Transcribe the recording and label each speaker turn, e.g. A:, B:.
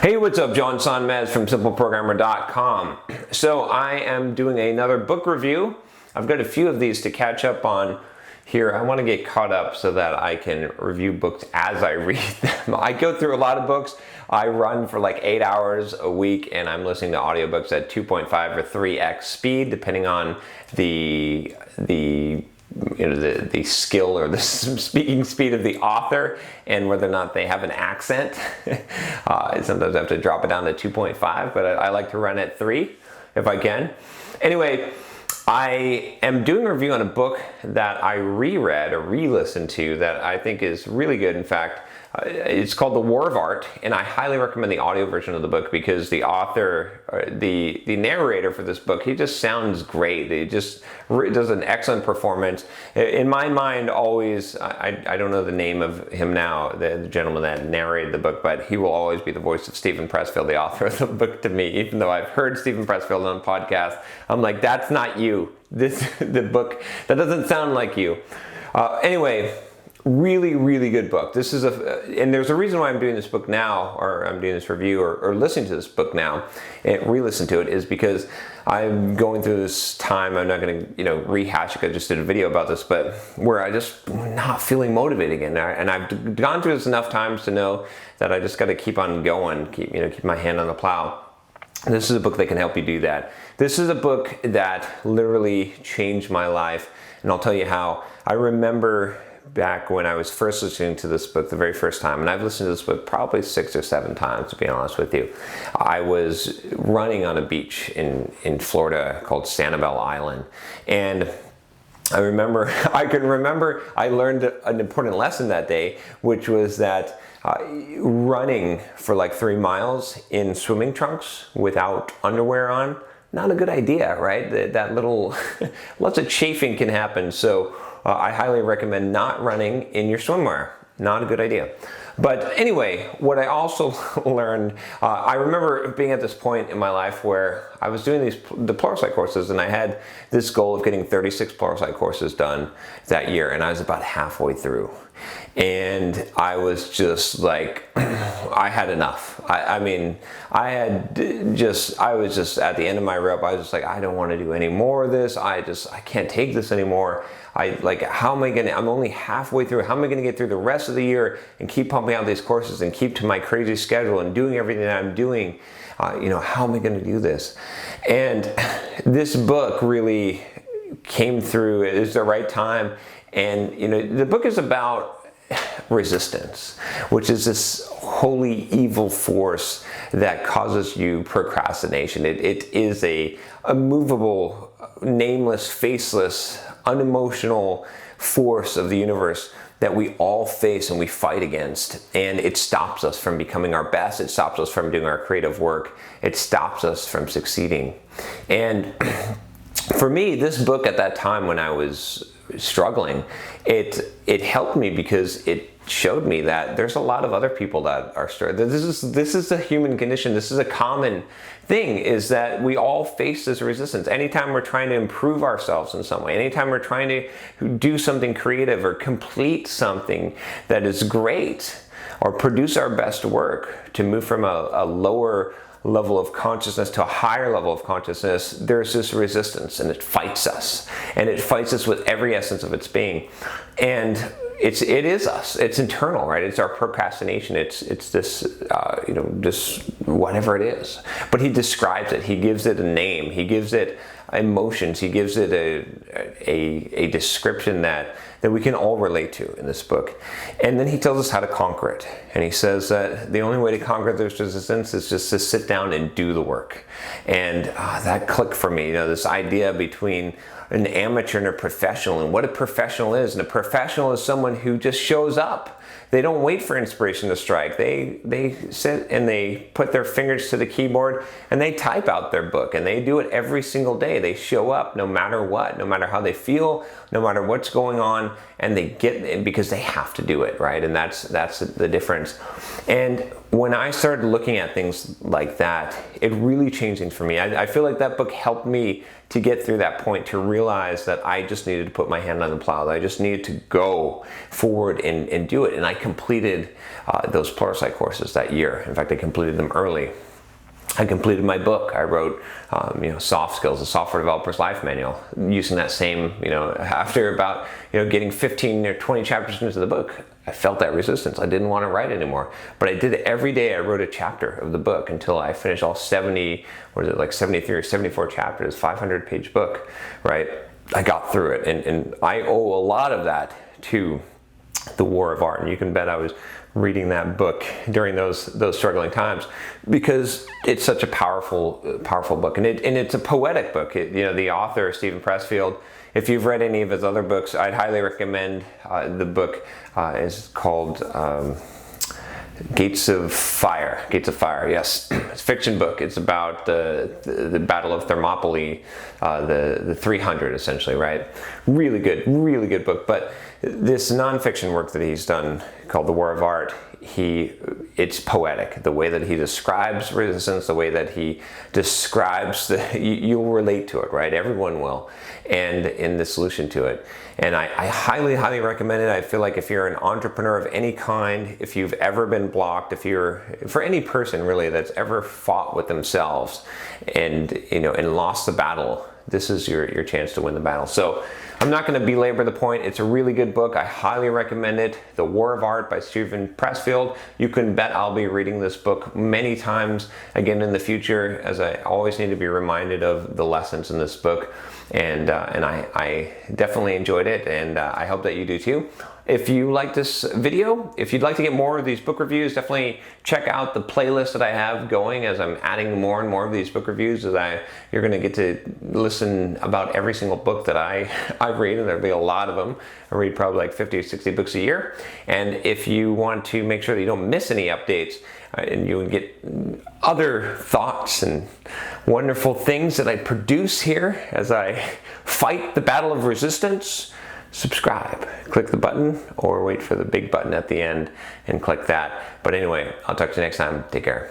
A: Hey, what's up? John Sonmez from simpleprogrammer.com. So I am doing another book review. I've got a few of these to catch up on here. I want to get caught up so that I can review books as I read them. I go through a lot of books. I run for like 8 hours a week and I'm listening to audiobooks at 2.5 or 3x speed, depending on the skill or the speaking speed of the author and whether or not they have an accent. Sometimes I have to drop it down to 2.5, but I like to run at 3 if I can. Anyway, I am doing a review on a book that I reread or re-listened to that I think is really good. In fact, it's called The War of Art, and I highly recommend the audio version of the book because the author, the narrator for this book, he just sounds great. He just does an excellent performance. In my mind, always, I don't know the name of him now, the gentleman that narrated the book, but he will always be the voice of Steven Pressfield, the author of the book to me. Even though I've heard Steven Pressfield on podcasts, I'm like, that's not you. The book, that doesn't sound like you. Anyway, really good book. This is and there's a reason why I'm doing this book now, or I'm doing this review, or listening to this book now, and re-listen to it, is because I'm going through this time. I'm not going to, rehash it. I just did a video about this, but where I just not feeling motivated again, and I've gone through this enough times to know that I just got to keep on going, keep my hand on the plow. This is a book that can help you do that. This is a book that literally changed my life, and I'll tell you how. I remember back when I was first listening to this book the very first time, and I've listened to this book probably 6 or 7 times, to be honest with you. I was running on a beach in Florida called Sanibel Island, and I can remember I learned an important lesson that day, which was that running for like 3 miles in swimming trunks without underwear on, not a good idea, right? That little, lots of chafing can happen. So I highly recommend not running in your swimwear. Not a good idea. But anyway, what I also learned, I remember being at this point in my life where I was doing the Pluralsight courses, and I had this goal of getting 36 Pluralsight courses done that year, and I was about halfway through. And I was just like, I had enough. I was just at the end of my rope. I was just like, I don't want to do any more of this. I can't take this anymore. I'm only halfway through. How am I going to get through the rest of the year and keep pumping out these courses and keep to my crazy schedule and doing everything that I'm doing? How am I going to do this? And this book really came through. It was the right time. And, the book is about resistance, which is this holy evil force that causes you procrastination. It is a movable, nameless, faceless, unemotional force of the universe that we all face and we fight against. And it stops us from becoming our best. It stops us from doing our creative work. It stops us from succeeding. And for me, this book at that time when I was struggling, it helped me because it showed me that there's a lot of other people that are struggling. This is a human condition. This is a common thing, is that we all face this resistance. Anytime we're trying to improve ourselves in some way, anytime we're trying to do something creative or complete something that is great or produce our best work, to move from a lower level of consciousness to a higher level of consciousness, there's this resistance, and it fights us, and it fights us with every essence of its being. And it is us. It's internal, right? It's our procrastination. It's this, this whatever it is. But he describes it. He gives it a name. He gives it emotions. He gives it a description that we can all relate to in this book. And then he tells us how to conquer it. And he says that the only way to conquer this resistance is just to sit down and do the work. And that clicked for me, this idea between an amateur and a professional, and what a professional is. And a professional is someone who just shows up. They don't wait for inspiration to strike. They sit and they put their fingers to the keyboard and they type out their book, and they do it every single day. They show up no matter what, no matter how they feel, no matter what's going on, and they get it because they have to do it, right? And that's the difference. And when I started looking at things like that, it really changed things for me. I feel like that book helped me to get through that point, to realize that I just needed to put my hand on the plow. That I just needed to go forward and do it. And I completed those Pluralsight courses that year. In fact, I completed them early. I completed my book. I wrote, Soft Skills, a Software Developer's Life Manual, using that same, after about, getting 15 or 20 chapters into the book, I felt that resistance. I didn't want to write anymore. But I did it every day. I wrote a chapter of the book until I finished all 73 or 74 chapters, 500-page book, right? I got through it. And I owe a lot of that to The War of Art. And you can bet I was reading that book during those struggling times, because it's such a powerful book, and it's a poetic book. The author, Steven Pressfield, if you've read any of his other books, I'd highly recommend the book. Is called Gates of Fire. Gates of Fire, yes. It's a fiction book. It's about the Battle of Thermopylae, the 300 essentially, right? Really good book. But this nonfiction work that he's done called The War of Art, it's poetic. The way that he describes resistance, the way that he describes you'll relate to it, right? Everyone will, and in the solution to it. And I highly recommend it. I feel like if you're an entrepreneur of any kind, if you've ever been blocked, for any person really that's ever fought with themselves and lost the battle, this is your chance to win the battle. So I'm not going to belabor the point. It's a really good book. I highly recommend it. The War of Art by Steven Pressfield. You can bet I'll be reading this book many times again in the future, as I always need to be reminded of the lessons in this book. And I definitely enjoyed it, and I hope that you do too. If you like this video, if you'd like to get more of these book reviews, definitely check out the playlist that I have going as I'm adding more and more of these book reviews. You're going to get to listen about every single book that I read, and there'll be a lot of them. I read probably like 50 or 60 books a year. And if you want to make sure that you don't miss any updates, and you get other thoughts and wonderful things that I produce here as I fight the battle of resistance, subscribe. Click the button, or wait for the big button at the end and click that. But anyway, I'll talk to you next time. Take care.